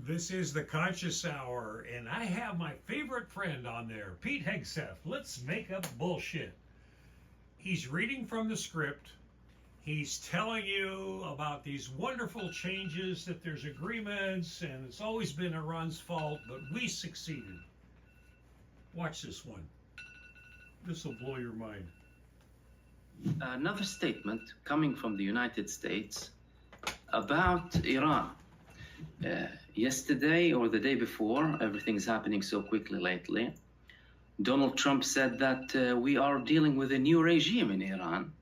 This is the Conscious Hour, and I have my favorite friend on there, Pete Hegseth. Let's make up bullshit. He's reading from the script. He's telling you about these wonderful changes, that there's agreements, and it's always been Iran's fault, but we succeeded. Watch this one. This will blow your mind. Another statement coming from the United States about Iran. Yesterday or the day before, everything's happening so quickly lately, Donald Trump said that we are dealing with a new regime in Iran.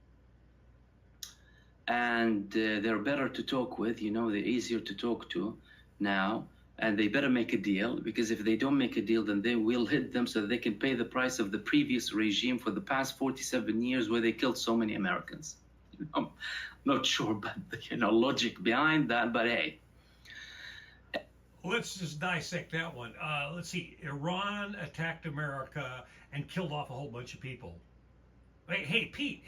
And they're better to talk with, they're easier to talk to now. And they better make a deal, because if they don't make a deal, then they will hit them so that they can pay the price of the previous regime for the past 47 years where they killed so many Americans. I'm not sure about the logic behind that, but hey. Let's just dissect that one. Let's see. Iran attacked America and killed off a whole bunch of people. Hey, Pete,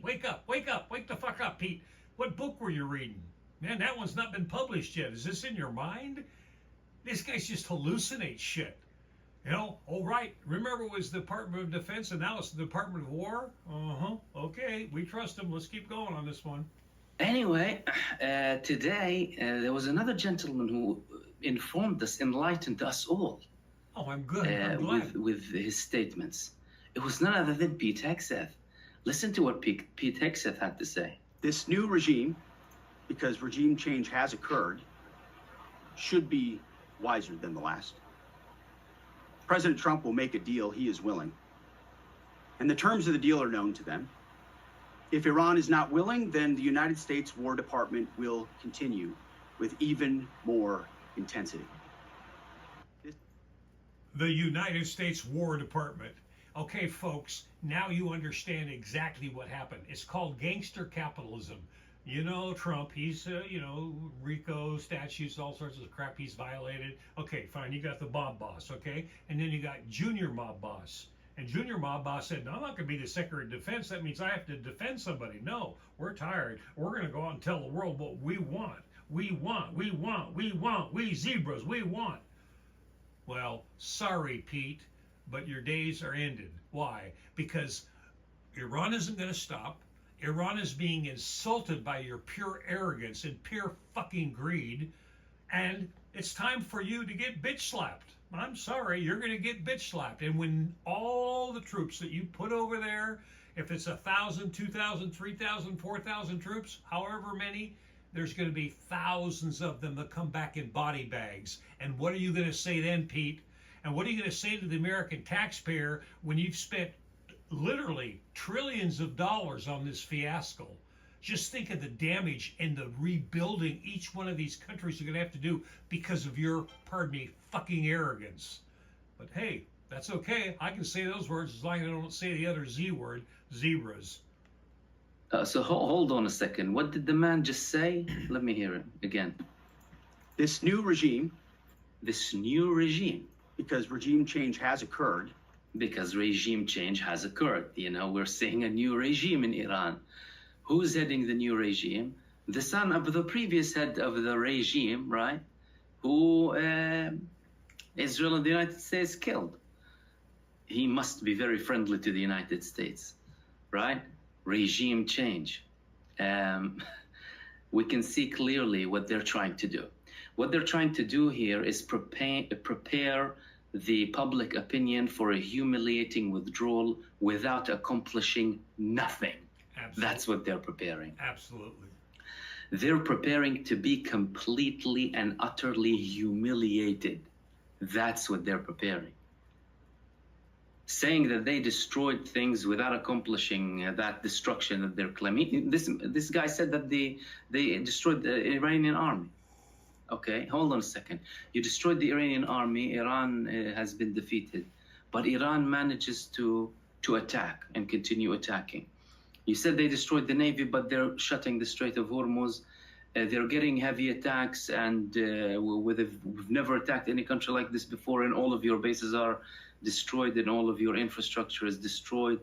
wake up, wake the fuck up, Pete. What book were you reading? Man, that one's not been published yet. Is this in your mind? This guy's just hallucinates shit. Oh, right. Remember it was the Department of Defense and now it's the Department of War? Okay, we trust him. Let's keep going on this one. Anyway, today there was another gentleman who informed us, enlightened us all. Oh, I'm good. I'm glad. With his statements. It was none other than Pete Hegseth. Listen to what Pete Hegseth had to say. This new regime, because regime change has occurred, should be wiser than the last. President Trump will make a deal he is willing, and the terms of the deal are known to them. If Iran is not willing, then the United States War Department will continue with even more intensity. The United States War Department. Okay, folks, now you understand exactly what happened. It's called gangster capitalism. Trump, he's, RICO statutes, all sorts of crap he's violated. Okay, fine, you got the mob boss, okay? And then you got junior mob boss. And junior mob boss said, no, I'm not going to be the Secretary of Defense. That means I have to defend somebody. No, we're tired. We're going to go out and tell the world what we want. We zebras, we want. Well, sorry, Pete, but your days are ended. Why? Because Iran isn't going to stop. Iran is being insulted by your pure arrogance and pure fucking greed. And it's time for you to get bitch slapped. I'm sorry, you're going to get bitch slapped. And when all the troops that you put over there, if it's 1,000, 2,000, 3,000, 4,000 troops, however many, there's going to be thousands of them that come back in body bags. And what are you going to say then, Pete? And what are you going to say to the American taxpayer when you've spent literally trillions of dollars on this fiasco? Just think of the damage and the rebuilding each one of these countries are going to have to do because of your, pardon me, fucking arrogance. But hey, that's okay. I can say those words as long as I don't say the other Z word, zebras. So hold on a second. What did the man just say? Let me hear it again. This new regime. This new regime. Because regime change has occurred. Because regime change has occurred. We're seeing a new regime in Iran. Who's heading the new regime? The son of the previous head of the regime, right? Who Israel and the United States killed. He must be very friendly to the United States, right? Regime change. We can see clearly what they're trying to do. What they're trying to do here is prepare the public opinion for a humiliating withdrawal without accomplishing nothing. Absolutely. That's what they're preparing. Absolutely. They're preparing to be completely and utterly humiliated. That's what they're preparing. Saying that they destroyed things without accomplishing that destruction that they're claiming. This guy said that they destroyed the Iranian army. Okay, hold on a second. You destroyed the Iranian army. Iran has been defeated. But Iran manages to attack and continue attacking. You said they destroyed the navy, but they're shutting the Strait of Hormuz. They're getting heavy attacks, and we've never attacked any country like this before, and all of your bases are destroyed and all of your infrastructure is destroyed.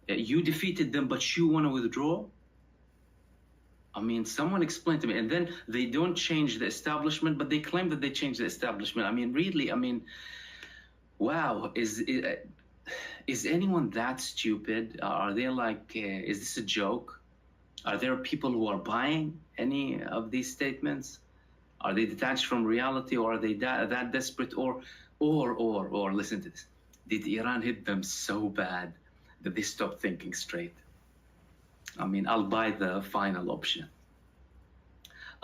You defeated them, but you want to withdraw? I mean, someone explained to me, and then they don't change the establishment, but they claim that they changed the establishment. I mean, really, I mean, wow, is anyone that stupid? Are they like, is this a joke? Are there people who are buying any of these statements? Are they detached from reality, or are they that desperate? Or listen to this. Did Iran hit them so bad that they stopped thinking straight? I mean, I'll buy the final option.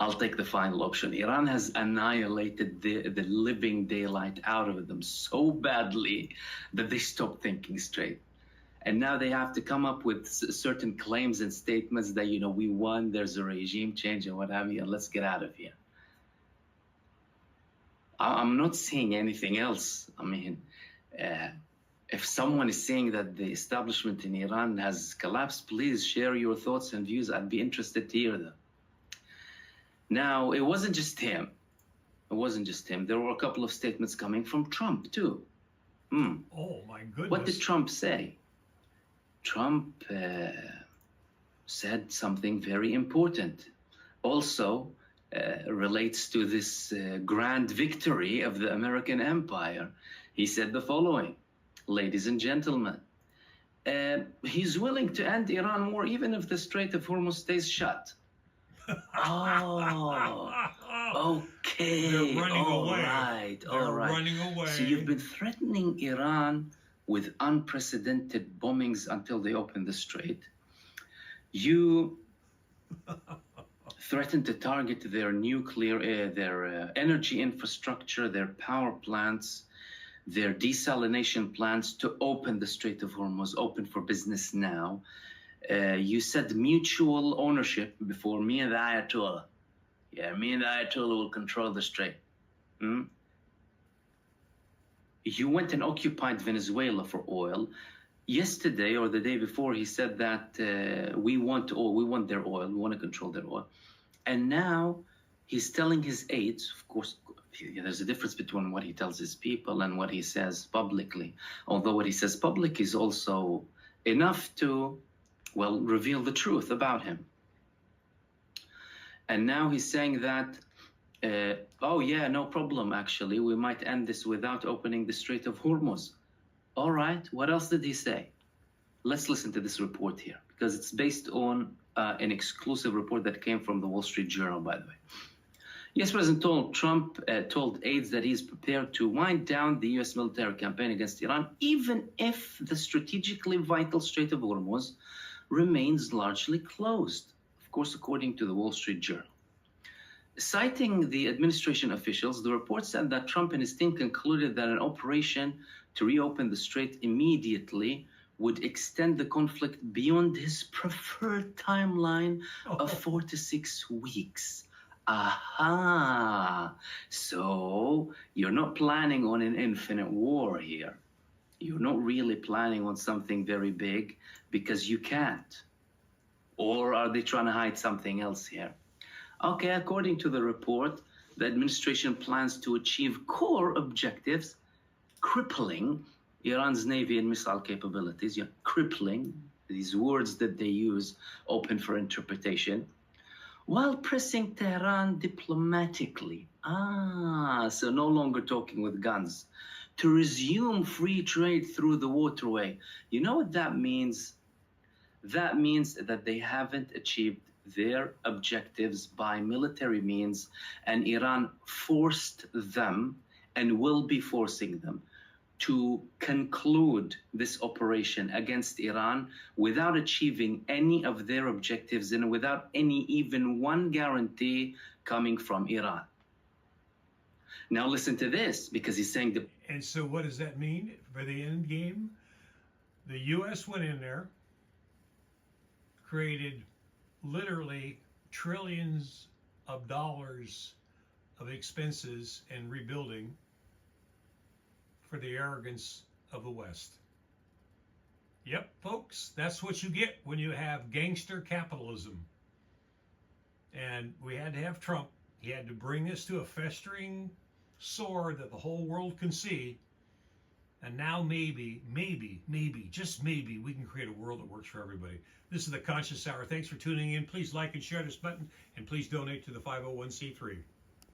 I'll take the final option. Iran has annihilated the living daylight out of them so badly that they stopped thinking straight. And now they have to come up with certain claims and statements that, you know, we won, there's a regime change and what have you, and let's get out of here. I'm not saying anything else. I mean, if someone is saying that the establishment in Iran has collapsed, please share your thoughts and views. I'd be interested to hear them. Now, it wasn't just him. It wasn't just him. There were a couple of statements coming from Trump, too. Oh, my goodness. What did Trump say? Trump said something very important. Also, relates to this grand victory of the American empire. He said the following: ladies and gentlemen, he's willing to end Iran war even if the Strait of Hormuz stays shut. Oh, okay. They're running all away. right, They're all right. running away. So you've been threatening Iran with unprecedented bombings until they open the strait. You threatened to target their nuclear, their energy infrastructure, their power plants, their desalination plants to open the Strait of Hormuz, open for business now. You said mutual ownership before me and the Ayatollah. Yeah, me and the Ayatollah will control the strait. You went and occupied Venezuela for oil. Yesterday or the day before, he said that we want oil, we want their oil, we want to control their oil. And now he's telling his aides, of course, there's a difference between what he tells his people and what he says publicly. Although what he says public is also enough to, well, reveal the truth about him. And now he's saying that, oh yeah, no problem, actually. We might end this without opening the Strait of Hormuz. All right, what else did he say? Let's listen to this report here, because it's based on an exclusive report that came from the Wall Street Journal, by the way. US President Trump told aides that he's prepared to wind down the US military campaign against Iran, even if the strategically vital Strait of Hormuz remains largely closed, of course, according to the Wall Street Journal. Citing the administration officials, the report said that Trump and his team concluded that an operation to reopen the strait immediately would extend the conflict beyond his preferred timeline of 4 to 6 weeks. Aha! So you're not planning on an infinite war here. You're not really planning on something very big because you can't. Or are they trying to hide something else here? Okay, according to the report, the administration plans to achieve core objectives, crippling Iran's Navy and missile capabilities. Yeah, crippling, these words that they use, open for interpretation, while pressing Tehran diplomatically. So no longer talking with guns, to resume free trade through the waterway. You know what that means? That means that they haven't achieved their objectives by military means, and Iran forced them and will be forcing them to conclude this operation against Iran without achieving any of their objectives and without any even one guarantee coming from Iran. Now listen to this, because he's saying the... And so what does that mean for the end game? The U.S. went in there, created literally trillions of dollars of expenses and rebuilding for the arrogance of the West. Yep, folks, that's what you get when you have gangster capitalism. And we had to have Trump. He had to bring this to a festering sore that the whole world can see. And now maybe, just maybe, we can create a world that works for everybody. This is the Conscious Hour. Thanks for tuning in. Please like and share this button, and please donate to the 501c3.